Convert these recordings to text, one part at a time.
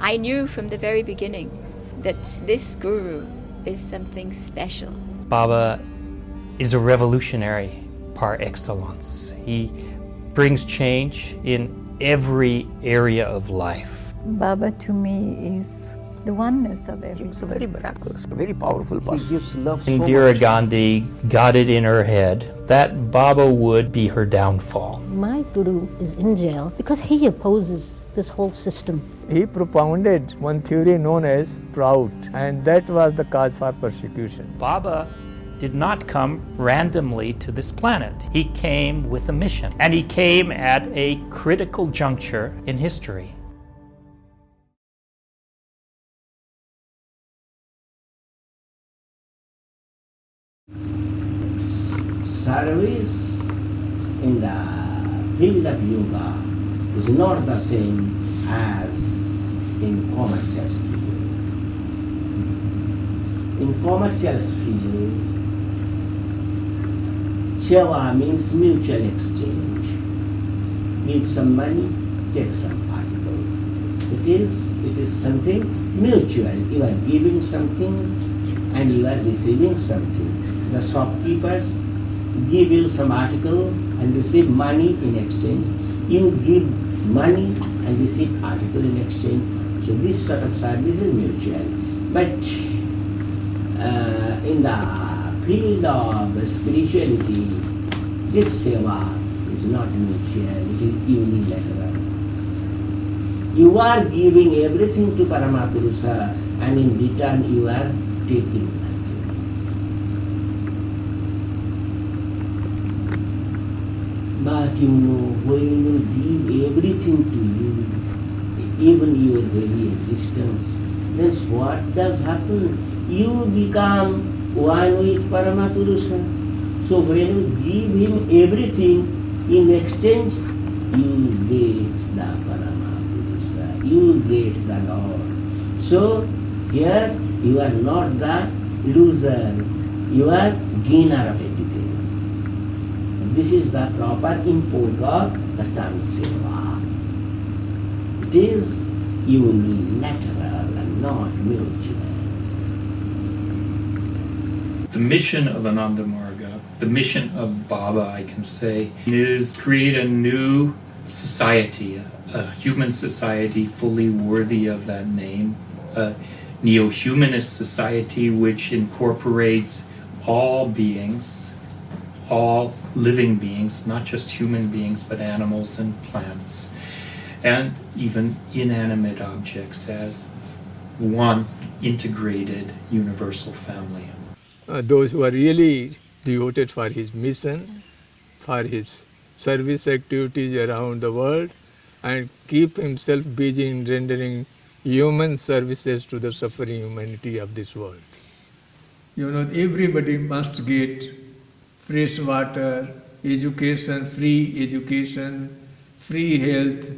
I knew from the very beginning that this guru is something special. Baba is a revolutionary par excellence. He brings change in every area of life. Baba to me is the oneness of everything. He was a very miraculous, a very powerful person. He gives love so Indira much. Gandhi got it in her head that Baba would be her downfall. My guru is in jail because he opposes this whole system. He propounded one theory known as proud, and that was the cause for persecution. Baba did not come randomly to this planet. He came with a mission, and he came at a critical juncture in history. Service in the field of yoga is not the same as in commercial field. In commercial field, seva means mutual exchange. Give some money, take some article. It is something mutual. You are giving something and you are receiving something. The shopkeepers give you some article and receive money in exchange. You give money and receive article in exchange. So this sort of service is mutual. But in the field of spirituality, this seva is not mutual, it is unilateral. You are giving everything to Paramapurusha and in return you are taking nothing. But you know, when you give everything to you, even your very existence, then what does happen? You become one with Paramapurusha. So when you give him everything, in exchange, you get the Paramapurusha, you get the Lord. So here you are not the loser, you are gainer of everything. This is the proper import of the term seva. It is unilateral and not mutual. The mission of Ananda Marga, the mission of Baba, I can say, is create a new society, a human society fully worthy of that name, a neo-humanist society which incorporates all beings, all living beings, not just human beings, but animals and plants, and even inanimate objects as one integrated universal family. Those who are really devoted for his mission, for his service activities around the world, and keep himself busy in rendering human services to the suffering humanity of this world. You know, everybody must get fresh water, education, free health,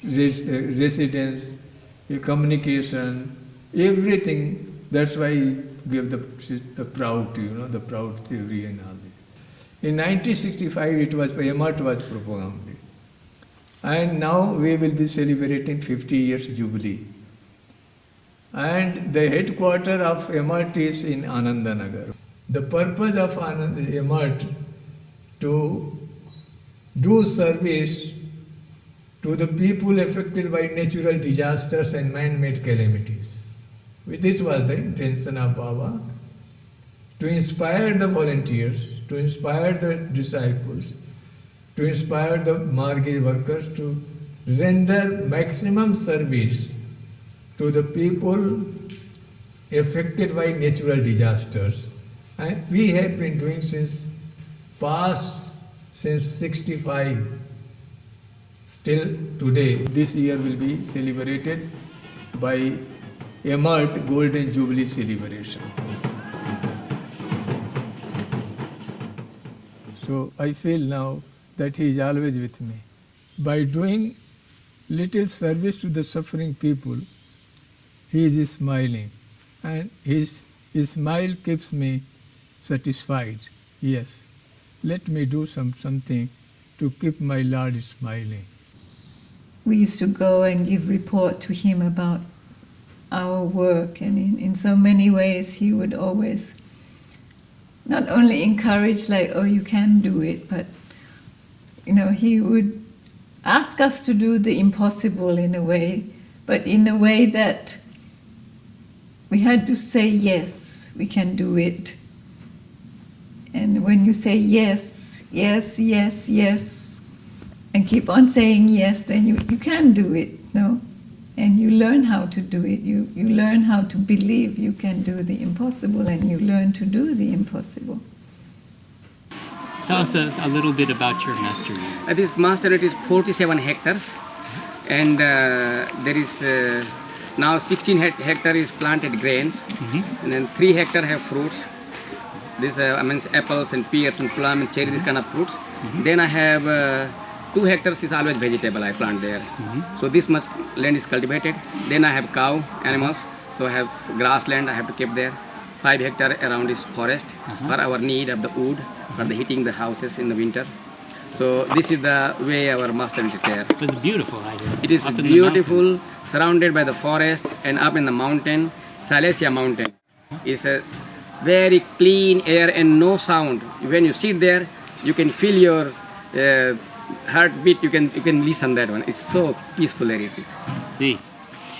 residence, communication, everything. That's why he gave the proud, the proud theory and all this. In 1965, Emirate was propounded. And now we will be celebrating 50 years Jubilee. And the headquarters of Emirate is in Anandanagar. The purpose of Emirate to do service to the people affected by natural disasters and man-made calamities. This was the intention of Baba, to inspire the volunteers, to inspire the disciples, to inspire the Margi workers to render maximum service to the people affected by natural disasters. And we have been doing since 65 till today. This year will be celebrated by Emirate Golden Jubilee celebration. So I feel now that he is always with me. By doing little service to the suffering people, he is smiling, and his smile keeps me satisfied. Yes, let me do something to keep my Lord smiling. We used to go and give report to him about our work, and in so many ways he would always not only encourage, like, oh, you can do it, but he would ask us to do the impossible in a way, but in a way that we had to say, yes, we can do it. And when you say yes, yes, yes, yes, and keep on saying yes, then you can do it, no? And you learn how to do it. You learn how to believe you can do the impossible, and you learn to do the impossible. Tell us a little bit about your mastery. This mastery is 47 hectares, and there is now 16 hectares is planted grains, and then 3 hectares have fruits. This means apples and pears and plum and cherry, this kind of fruits. Then I have 2 hectares is always vegetable I plant there. So this much land is cultivated. Then I have cow animals, so I have grassland I have to keep there. 5 hectares around this forest for our need of the wood for the heating the houses in the winter. So this is the way our master is there. It's beautiful out here. It is beautiful, surrounded by the forest, and up in the mountain, Silesia mountain, is a very clean air and no sound. When you sit there, you can feel your heartbeat. You can listen that one. It's so peaceful there it is. I see.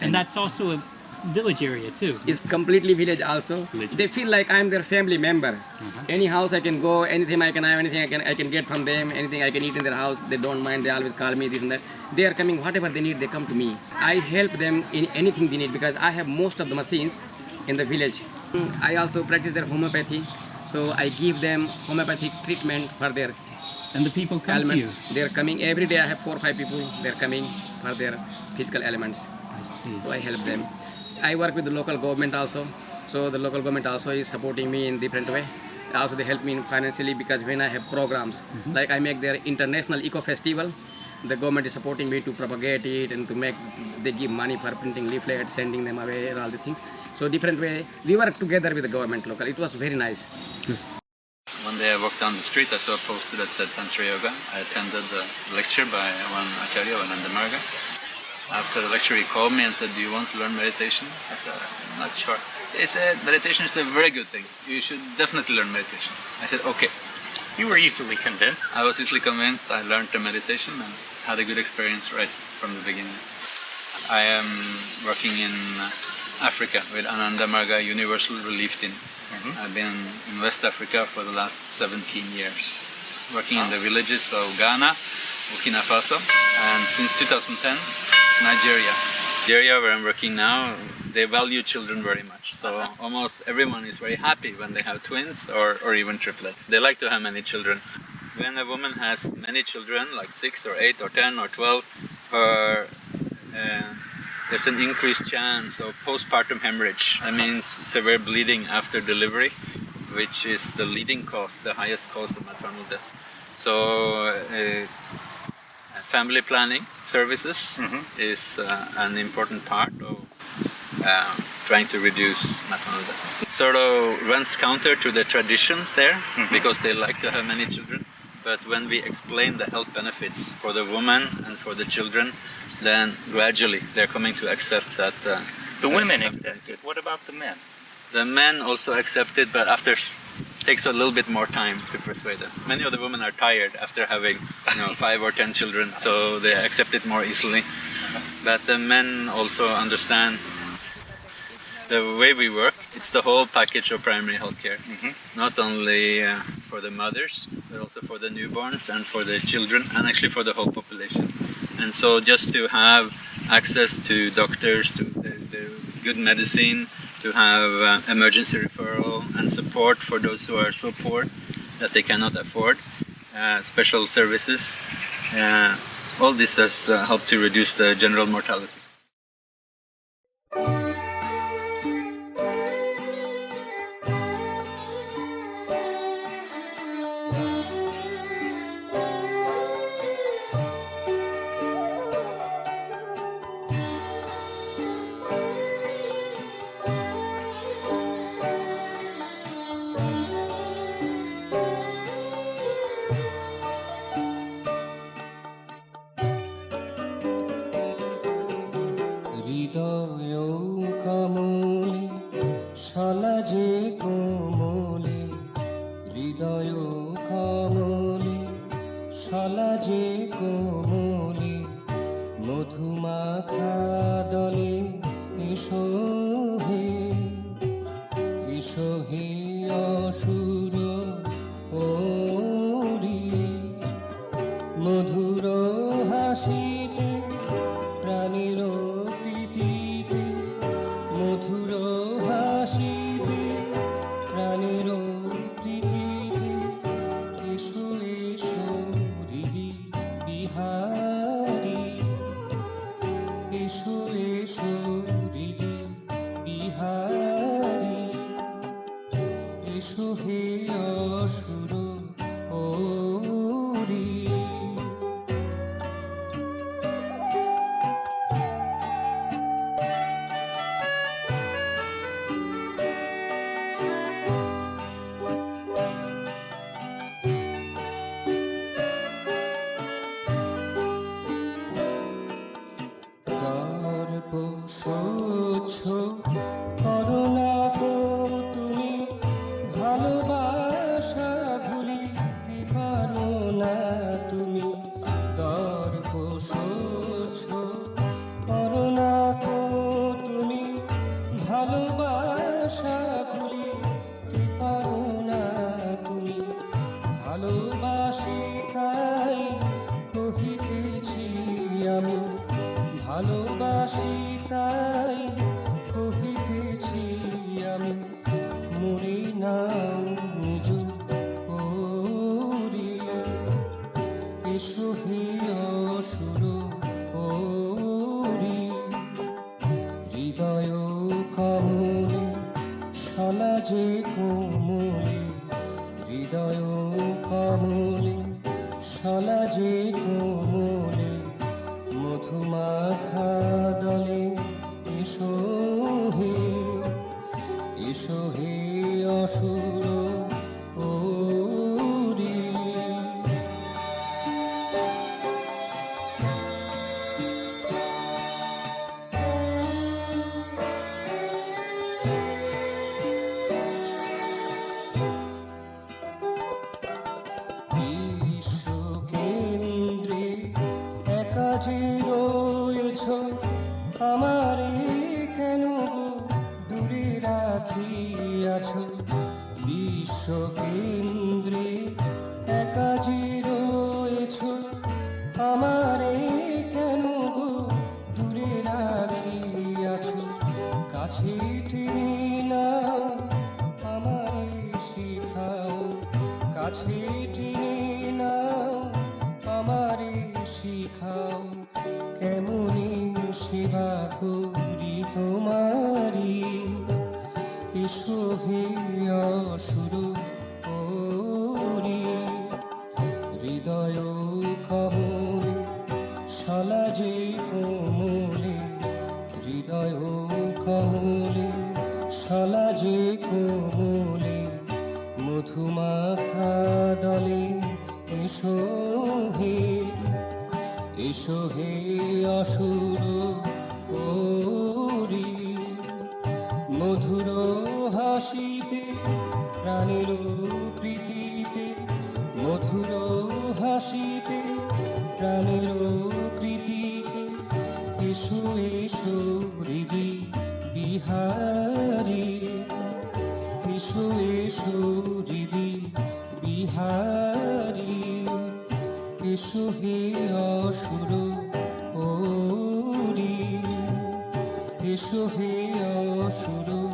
And that's also a village area too. It's completely village also. Villages. They feel like I'm their family member. Any house I can go, anything I can have, anything I can get from them, anything I can eat in their house, they don't mind. They always call me this and that. They are coming, whatever they need, they come to me. I help them in anything they need because I have most of the machines in the village. I also practice their homeopathy, so I give them homeopathic treatment for their And the people come ailments. to you. They're coming every day. I have 4 or 5 people. They're coming for their physical ailments. I see. So I help them. I work with the local government also. So the local government also is supporting me in different way. Also they help me financially because when I have programs, like I make their international eco festival, the government is supporting me to propagate it and to make, they give money for printing leaflets, sending them away and all the things. So different way, we work together with the government local. It was very nice. One day I walked down the street, I saw a poster that said Tantra Yoga. I attended a lecture by one Acharya, Ananda Marga. After the lecture he called me and said, do you want to learn meditation? I said, I'm not sure. He said, meditation is a very good thing. You should definitely learn meditation. I said, okay. You were easily convinced. I was easily convinced. I learned the meditation and had a good experience right from the beginning. I am working in Africa with Ananda Marga Universal Relief Team. I've been in West Africa for the last 17 years, working in the villages of Ghana, Burkina Faso, and since 2010, Nigeria. Nigeria, where I'm working now, they value children very much. So almost everyone is very happy when they have twins or even triplets. They like to have many children. When a woman has many children, like 6 or 8 or 10 or 12, there's an increased chance of postpartum hemorrhage. That means severe bleeding after delivery, which is the leading cause, the highest cause of maternal death. So family planning services is an important part of trying to reduce maternal death. It sort of runs counter to the traditions there because they like to have many children. But when we explain the health benefits for the woman and for the children, then gradually they're coming to accept that. The women accept it. What about the men? The men also accept it, but after takes a little bit more time to persuade them. Many of the women are tired after having 5 or 10 children, so they accept it more easily. But the men also understand the way we work. It's the whole package of primary health care, not only for the mothers, but also for the newborns and for the children, and actually for the whole population. And so just to have access to doctors, to the good medicine, to have emergency referral and support for those who are so poor that they cannot afford special services, all this has helped to reduce the general mortality. প্রাণের প্রীতিতে মধুর হাসিতে প্রাণের প্রীতিতে এসো এসো হৃদি বিহারী এসো এসো হৃদি বিহারী এসো হে অসুর ওরি পোষছ করোনা কো তুমি ভালোবাসা ভুলিতে পারো না তুমি দর পোষছ করোনা কো তুমি ভালোবাসা ভুলিতে পারো না তুমি ভালোবাসি তাই কহিতেছি আমি ভালোবাসি তাই কহিতেছি আমি মরি নাও নিজ ওরে এসো হে অসুর ওরে হৃদয় কমলে শলা যে কোমলে হৃদয় কমলে শলা যে কোমলে মধুমাখা দলে এসো হে অসুর ওরে বিশ্বকেন্দ্রে একা যে রয়েছ আমারে কেন গো দূরে রাখিয়াছ বিশ্বকেন্দ্রে একা যে রয়েছ আমারে কেন গো দূরে রাখিয়াছ কাছে টেনে নাও আমারে শিখাও কাছে টেনে নাও আমারে শিখাও কেমনি সেবা করি তোমারি এসো হে অসুর ওরে হৃদয় কমলে শলা যে কোমলে হৃদয় কমলে শলা যে কোমলে মধুমাখা দলে এসো হে অসুর ওরি মধুর হাসিতে প্রাণের প্রীতিতে মধুর হাসিতে প্রাণের প্রীতিতে এসো এসো হৃদি বিহারী এসো এসো হৃদি বিহারী এসো হে অসুর ওরি এসো হে অসুর